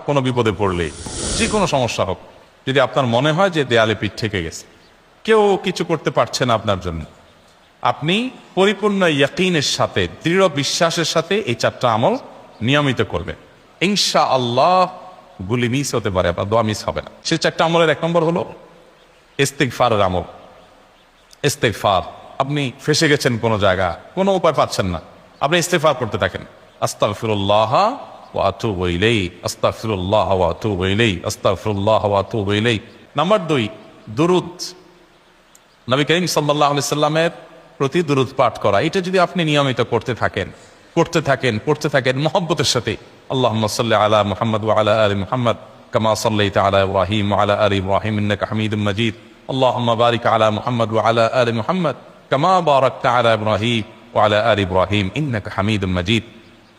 কোনো বিপদে পড়লে, যে কোনো সমস্যা হোক, যদি আপনার মনে হয় যে দেয়ালে পিঠ ঠেকে গেছে, কেউ কিছু করতে পারছে না আপনার জন্য, আপনি পরিপূর্ণ ইয়াকিনের সাথে, দৃঢ় বিশ্বাসের সাথে এই 4টা আমল নিয়মিত করবেন। ইনশাআল্লাহ গুলি মিস হতে পারে, আপনার দোয়া মিস হবে না। সেই 4টা আমলের 1 নম্বর হলো ইস্তিগফারের আমল। ইস্তিগফার, আপনি ফেসে গেছেন কোনো জায়গা, কোনো উপায় পাচ্ছেন না, আপনি ইস্তিগফার করতে থাকেন। আস্তাগফিরুল্লাহ ওয়া আতুবু ইলাইহি, আস্তাগফিরুল্লাহ ওয়া আতুবু ইলাইহি, আস্তাগফিরুল্লাহ ওয়া আতুবু ইলাইহি। নাম্বার 2, দুরুদ। নবী করিম সাল্লাল্লাহু আলাইহি সাল্লামের প্রতি দুরুদ পাঠ করা। এটা যদি আপনি নিয়মিত করতে থাকেন মহব্বতের সাথে, আল্লাহুম্মা সাল্লি আলা মুহাম্মদ ওয়া আলা আলি মুহাম্মদ কামা সাল্লাইতা আলা ইব্রাহিম ওয়া আলা আলি ইব্রাহিম ইন্নাকা হামিদুম মাজিদ, আল্লাহুম্মা বারিক আলা মুহাম্মদ ওয়া আলা আলি মুহাম্মদ কামা বারাকতা আলা ইব্রাহিম ওয়া আলা আলি ইব্রাহিম ইন্নাকা হামিদুম মাজিদ।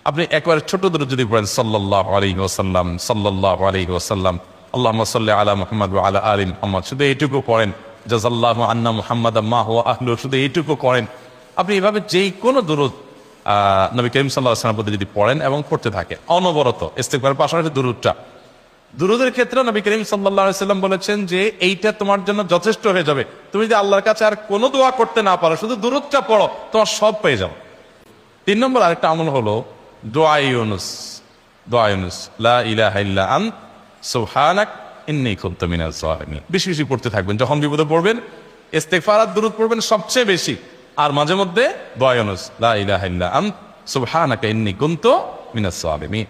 আপনি একবার ছোট দুরূদ যদি পড়েন, সাল্লাল্লাহু আলাইহি ওয়াসাল্লাম, সাল্লাল্লাহু আলাইহি ওয়াসাল্লাম, আল্লাহুম্মা সাল্লি আলা মুহাম্মদ ওয়া আলা আলি মুহাম্মদ, শুধু এইটুকু পড়েন। জাযাল্লাহু আন্না মুহাম্মাদাম মা হুয়া আহলু, শুধু এইটুকু করেন। আপনি এভাবে যেই কোনো দুরূদ নবী করিম সাল্লাল্লাহু আলাইহি ওয়াসাল্লামের প্রতি যদি পড়েন এবং পড়তে থাকেন অনবরত, ইস্তিগফারের পাশাপাশি দুরূদের ক্ষেত্রে নবী করিম সাল্লাল্লাহু আলাইহি ওয়াসাল্লাম বলেছেন যে এইটা তোমার জন্য যথেষ্ট হয়ে যাবে। তুমি যদি আল্লাহর কাছে আর কোনো দোয়া করতে না পারো, শুধু দুরূদটা পড়ো, তোমার সব পেয়ে যাও। 3 নম্বর আরেকটা আমল হলো দোয়া ইউনুস। দোয়া ইউনুস, লা ইলাহা ইল্লা আনত সুবহানাক ইন্নী কুনতু মিনাজ জালিমিন। বেশি বেশি পড়তে থাকবেন, যখন বিপদে পড়বেন ইস্তিগফার আর দুরূদ পড়বেন সবচেয়ে বেশি, আর মাঝে মধ্যে দোয়া ইউনুস, লা ইলাহা ইল্লা আনত সুবহানাকা ইন্নী কুনতু মিনাজ জালিমিন।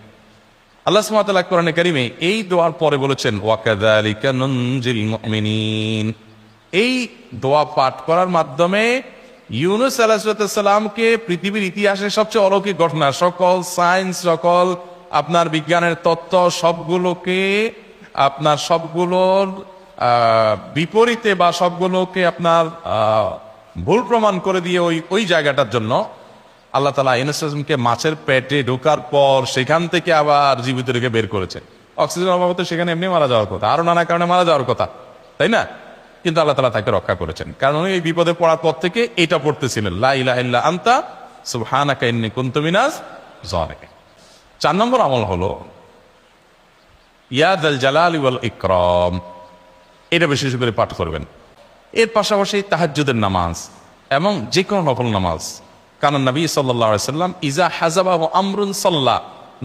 আল্লাহ সুবহানাহু ওয়া তাআলা কোরআনে কারীমে এই দোয়ার পরে বলেছেন ওয়া কাযালিকা নুনজিল মুমিনিন। এই দোয়া পাঠ করার মাধ্যমে ইউনুস আলাইহিস সালামকে পৃথিবীর ইতিহাসের সবচেয়ে অলৌকিক ঘটনা, সকল সায়েন্স, সকল আপনার বিজ্ঞানের তত্ত্ব, সবগুলোর বিপরীতে বা সবগুলোকে আপনার ভুল প্রমাণ করে দিয়ে ওই জায়গাটার জন্য আল্লাহ তাআলা ইউনুস আলাইহিসকে মাছের পেটে ঢোকার পর সেখান থেকে আবার জীবিত রেখে বের করেছে। অক্সিজেন অভাবে সেখানে এমনি মারা যাওয়ার কথা, আরো নানা কারণে মারা যাওয়ার কথা, তাই না? কিন্তু আল্লাহ তাআলা তাকে রক্ষা করেছেন, কারণ উনি এই বিপদে পড়ার পর থেকে এটা পড়তেছিলেন, লা ইলাহা ইল্লা আনতা সুবহানাকা ইন্নী কুনতু মিনাজ জালিমিন। 4 নম্বর আমল হলো ইয়া যাল জালালি ওয়াল ইকরাম। এটা বেশি বেশি করে পাঠ করবেন। এর পাশাপাশি তাহাজ্জুদের নামাজ এবং যে কোনো নফল নামাজ। কারণ নবী সাল্লাল্লাহু আলাইহি সাল্লাম ইজা হাযাবাহু আমরুন সাল্লা,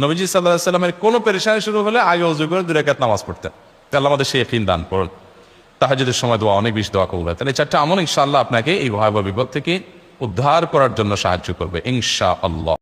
নবীজি সাল্লাল্লাহু আলাইহি সাল্লামের কোনো পেরেশানি শুরু হলে আগে ওযু করে 2 রাকাত নামাজ পড়তেন। আল্লাহ আমাদের সেই ইয়াকিন দান করুন। তাহাজ্জুদের সময় দোয়া অনেক বেশি দোয়া কবুল হয়। তাহলে 4টা আমল ইনশাআল্লাহ আপনাকে এই ভয়াবহ বিপদ থেকে উদ্ধার করার জন্য সাহায্য করবে ইনশাআল্লাহ।